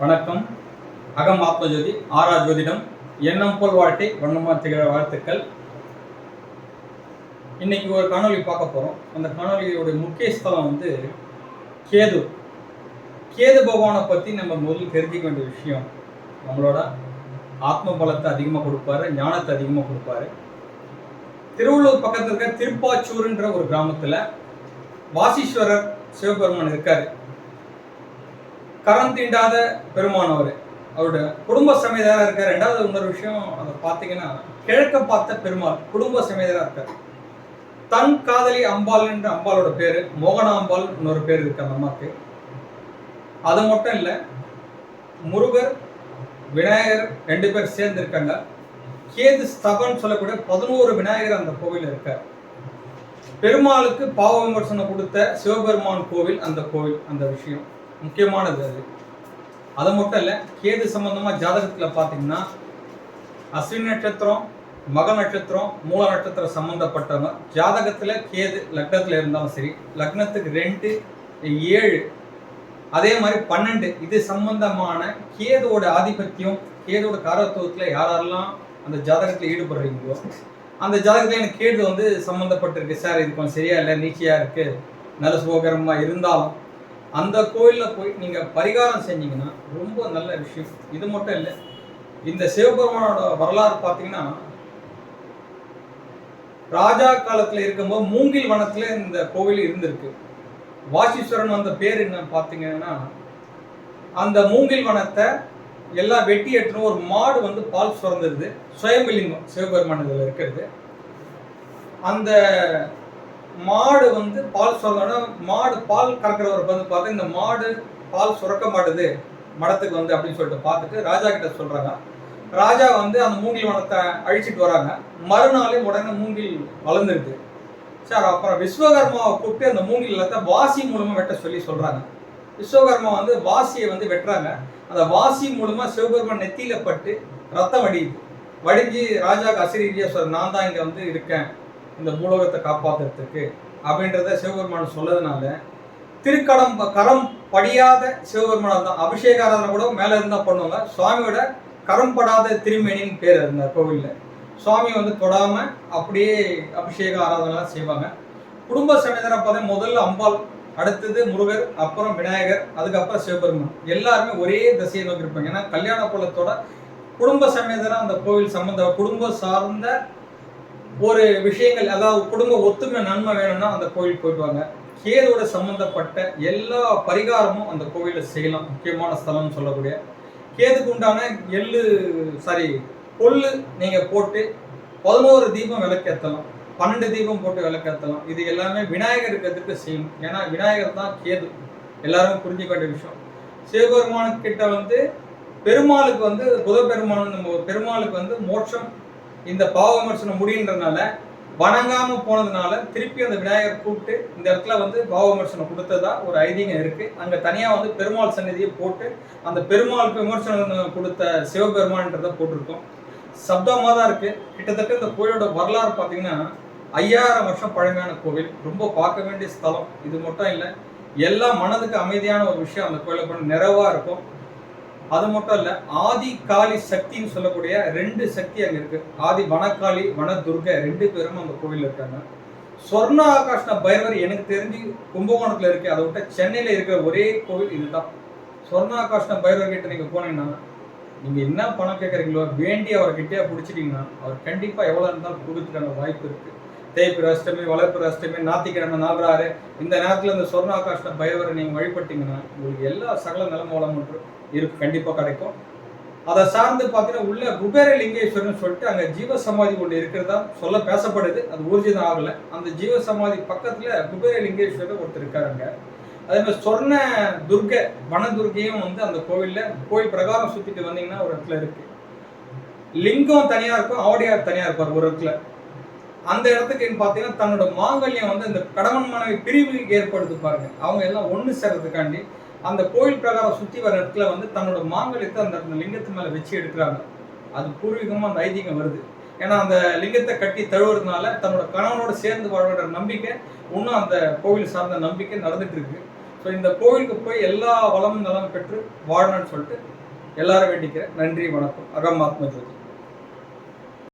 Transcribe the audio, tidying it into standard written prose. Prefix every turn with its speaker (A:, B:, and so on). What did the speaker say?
A: வணக்கம். அகம் ஆத்மஜோதி ஆரா ஜோதிடம் எண்ணம் போல் வாழ்க்கை வண்ணமா திகழ வாழ்த்துக்கள். இன்னைக்கு ஒரு காணொலி பார்க்க போறோம். அந்த காணொலியோட முக்கிய ஸ்தலம் வந்து கேது. கேது பகவானை பற்றி நம்ம முதல்ல தெரிஞ்சுக்க வேண்டிய விஷயம், நம்மளோட ஆத்ம பலத்தை அதிகமாக கொடுப்பாரு, ஞானத்தை அதிகமாக கொடுப்பாரு. திருவள்ளூர் பக்கத்தில் இருக்க திருப்பாச்சூர்ன்ற ஒரு கிராமத்தில் வாசீஸ்வரர் சிவபெருமான் இருக்காரு. கரம் தீண்டாத பெருமான் அவருடைய குடும்ப சமேதராக இருக்கார். ரெண்டாவது இன்னொரு விஷயம் அதை பார்த்தீங்கன்னா, கிழக்க பார்த்த பெருமாள் குடும்ப சமேதராக இருக்கார். தன் காதலி அம்பாள் என்ற அம்பாளோட பேரு மோகனா அம்பாள் இன்னொரு பேர் இருக்கு அந்த அம்மாக்கு. அது மட்டும் இல்லை, முருகர் விநாயகர் 2 பேர் சேர்ந்து இருக்காங்க. கேது ஸ்தபன் சொல்லக்கூடிய 11 விநாயகர் அந்த கோவில் இருக்கார். பெருமாளுக்கு பாவ விமர்சனம் கொடுத்த சிவபெருமான் கோவில் அந்த கோவில். அந்த விஷயம் முக்கியமானது. அது மட்டும் இல்லை, கேது சம்பந்தமா ஜாதகத்தில் பார்த்தீங்கன்னா அஸ்வினி நட்சத்திரம், மக நட்சத்திரம், மூல நட்சத்திரம் சம்பந்தப்பட்டவங்க ஜாதகத்தில் கேது லக்னத்தில் இருந்தாலும் சரி, லக்னத்துக்கு 2, 7 அதே மாதிரி 12 இது சம்பந்தமான கேதுவோட ஆதிபத்தியம், கேதுவோட காரத்துவத்தில் யாரெல்லாம் அந்த ஜாதகத்தில் ஈடுபடுறீங்களோ அந்த ஜாதகத்தில் எனக்கு கேது வந்து சம்மந்தப்பட்டிருக்கு சார், இது கொஞ்சம் சரியா இல்லை, நீச்சியாக இருக்குது, நல்ல சுககரமாக இருந்தாலும் அந்த கோயிலில் போய் நீங்கள் பரிகாரம் செஞ்சீங்கன்னா ரொம்ப நல்ல விஷயம். இது மட்டும் இல்லை, இந்த சிவபெருமானோட வரலாறு பார்த்தீங்கன்னா, ராஜா காலத்தில் இருக்கும்போது மூங்கில் வனத்தில் இந்த கோவில் இருந்திருக்கு. வாசீஸ்வரன் அந்த பேர் என்ன பார்த்தீங்கன்னா, அந்த மூங்கில் வனத்தை எல்லாம் வெட்டி எட்டுன்னு ஒரு மாடு வந்து பால் சுரந்துருது. சுயம்பலிங்கம் சிவபெருமான் இதில் இருக்கிறது. அந்த மாடு வந்து பால் சுரந்தோன்னா, மாடு பால் கறக்கிறவர் வந்து பார்த்து இந்த மாடு பால் சுரக்க மாட்டுது மடத்துக்கு வந்து அப்படின்னு சொல்லிட்டு பார்த்துட்டு ராஜா கிட்ட சொல்றாங்க. ராஜா வந்து அந்த மூங்கில் வனத்தை அழிச்சிட்டு வராங்க. மறுநாளே உடனே மூங்கில் வளர்ந்துருது சார். அப்புறம் விஸ்வகர்மாவை கூப்பிட்டு அந்த மூங்கில் எல்லாத்த வாசி மூலமா வெட்ட சொல்லி சொல்றாங்க. விஸ்வகர்மா வந்து வாசியை வந்து வெட்டுறாங்க. அந்த வாசி மூலமா சிவபெருமான் நெத்தியில பட்டு ரத்தம் வடிஞ்சு ராஜாவுக்கு அசிரீதியா சொல்ற, நான் தான் இங்க வந்து இருக்கேன் இந்த பூலோகத்தை காப்பாற்றுறதுக்கு அப்படின்றத சிவபெருமான் சொல்லதுனால கரம் படியாத சிவபெருமான் தான். அபிஷேக ஆராதனை கூட மேலே இருந்தால் பண்ணுவாங்க. சுவாமியோட கரம் படாத திருமேனின்னு பேர் அந்த கோவிலில். சுவாமி வந்து தொடாம அப்படியே அபிஷேக ஆராதனைலாம் செய்வாங்க. குடும்ப சமேதரை பார்த்தா முதல்ல அம்பாள், அடுத்தது முருகர், அப்புறம் விநாயகர், அதுக்கப்புறம் சிவபெருமான். எல்லாருமே ஒரே திசையை நோக்கி இருப்பாங்க. ஏன்னா கல்யாண குலத்தோட குடும்ப சமேதரா அந்த கோவில் சம்பந்த குடும்பம் சார்ந்த ஒரு விஷயங்கள், அதாவது குடும்ப ஒத்துமை நன்மை வேணும்னா அந்த கோவில் போயிட்டு வாங்க. கேதோட சம்பந்தப்பட்ட எல்லா பரிகாரமும் அந்த கோவிலில் செய்யலாம். முக்கியமான ஸ்தலம்னு சொல்லக்கூடிய கேதுக்கு உண்டான கொள்ளு நீங்கள் போட்டு 11 தீபம் விளக்கேற்றலாம், 12 தீபம் போட்டு விளக்கேற்றலாம். இது எல்லாமே விநாயகர் இருக்கிறதுக்கு செய்யணும். ஏன்னா விநாயகர் தான் கேது. எல்லாரும் புரிஞ்சுக்க வேண்டிய விஷயம். சிவபெருமானுக்கிட்ட வந்து பெருமாளுக்கு வந்து புத பெருமான், நம்ம பெருமாளுக்கு வந்து மோட்சம் இந்த பாவ விமர்சனம் முடியுன்றதுனால வணங்காம போனதுனால திருப்பி அந்த விநாயகர் கூப்பிட்டு இந்த இடத்துல வந்து பாவ விமர்சனம் கொடுத்ததா ஒரு ஐதீகம் இருக்கு. அங்க தனியா வந்து பெருமாள் சன்னதியை போட்டு அந்த பெருமாளுக்கு விமர்சனம் கொடுத்த சிவபெருமான்றதை போட்டிருக்கோம். சப்தமாக தான் இருக்கு. கிட்டத்தட்ட இந்த கோயிலோட வரலாறு பார்த்தீங்கன்னா 5000 வருஷம் பழமையான கோவில். ரொம்ப பார்க்க வேண்டிய ஸ்தலம். இது மட்டும் இல்லை, எல்லா மனதுக்கு அமைதியான ஒரு விஷயம் அந்த கோயிலை பண்ண நிறைவா இருக்கும். அது மட்டும் இல்லை, ஆதி காளி சக்தின்னு சொல்லக்கூடிய 2 சக்தி அங்கே இருக்கு. ஆதி வனக்காளி, வனதுர்கை 2 பேரும் அந்த கோவில் இருக்காங்க. சொர்ண ஆகாஷ்ண பைரவர் எனக்கு தெரிஞ்சு கும்பகோணத்தில் இருக்கு. அதை விட்ட சென்னையில் இருக்கிற ஒரே கோவில் இதுதான். சொர்ண ஆகாஷ்ண பைரவர் கிட்ட நீங்க போனீங்கன்னா, நீங்க என்ன பணம் கேட்குறீங்களோ வேண்டி அவர்கிட்டயே பிடிச்சிட்டீங்கன்னா அவர் கண்டிப்பா எவ்வளவு இருந்தாலும் கொடுத்துக்கான வாய்ப்பு இருக்கு. தேய்பிர அஷ்டமி, வளர்ப்பிற அஷ்டமி, ஞாயிற்றுக்கிழமை 4 இந்த நேரத்தில் இந்த சொர்ண ஆகாஷ்ண பைரவரை நீங்க வழிபட்டீங்கன்னா உங்களுக்கு எல்லா சகல நிலம் வளம் ஒன்று இருக்கு, கண்டிப்பா கிடைக்கும். அதை சார்ந்து பார்த்தீங்கன்னா உள்ள குபேர லிங்கேஸ்வரன் சொல்லிட்டு அங்கே ஜீவ சமாதி ஒன்று இருக்கிறதா பேசப்படுது. அது ஊர்ஜிதம் ஆகலை. அந்த ஜீவ சமாதி பக்கத்துல குபேர லிங்கேஸ்வரர் ஒருத்தர் இருக்காருங்க. அதே மாதிரி சொர்ண துர்கை, வனதுர்கையும் வந்து அந்த கோயில் பிரகாரம் சுத்திட்டு வந்தீங்கன்னா ஒரு இடத்துல இருக்கு. லிங்கம் தனியா இருக்கும், ஆவடியார் தனியா இருப்பார் ஒரு இடத்துல. அந்த இடத்துக்கு பார்த்தீங்கன்னா தன்னோட மாங்கல்யம் வந்து இந்த கணவன் மனைவி பிரிவு ஏற்படுத்து பாருங்க. அவங்க எல்லாம் ஒன்று சேர்றதுக்காண்டி அந்த கோயில் பிரகாரம் சுற்றி வர இடத்துல வந்து தன்னோட மாங்கல்யத்தை அந்த லிங்கத்து மேலே வச்சு எடுக்கிறாங்க. அது பூர்வீகமாக அந்த ஐதீகம் வருது. ஏன்னா அந்த லிங்கத்தை கட்டி தழுவுறதுனால தன்னோட கணவனோட சேர்ந்து வாழ்கிற நம்பிக்கை இன்னும் அந்த கோவில் சார்ந்த நம்பிக்கை நடந்துட்டு இருக்கு. ஸோ இந்த கோவிலுக்கு போய் எல்லா வளமும் நலம் பெற்று வாழணும்னு சொல்லிட்டு எல்லாரும் வேண்டிக்கிறேன். நன்றி, வணக்கம். அகம் ஆத்ம ஜோதி.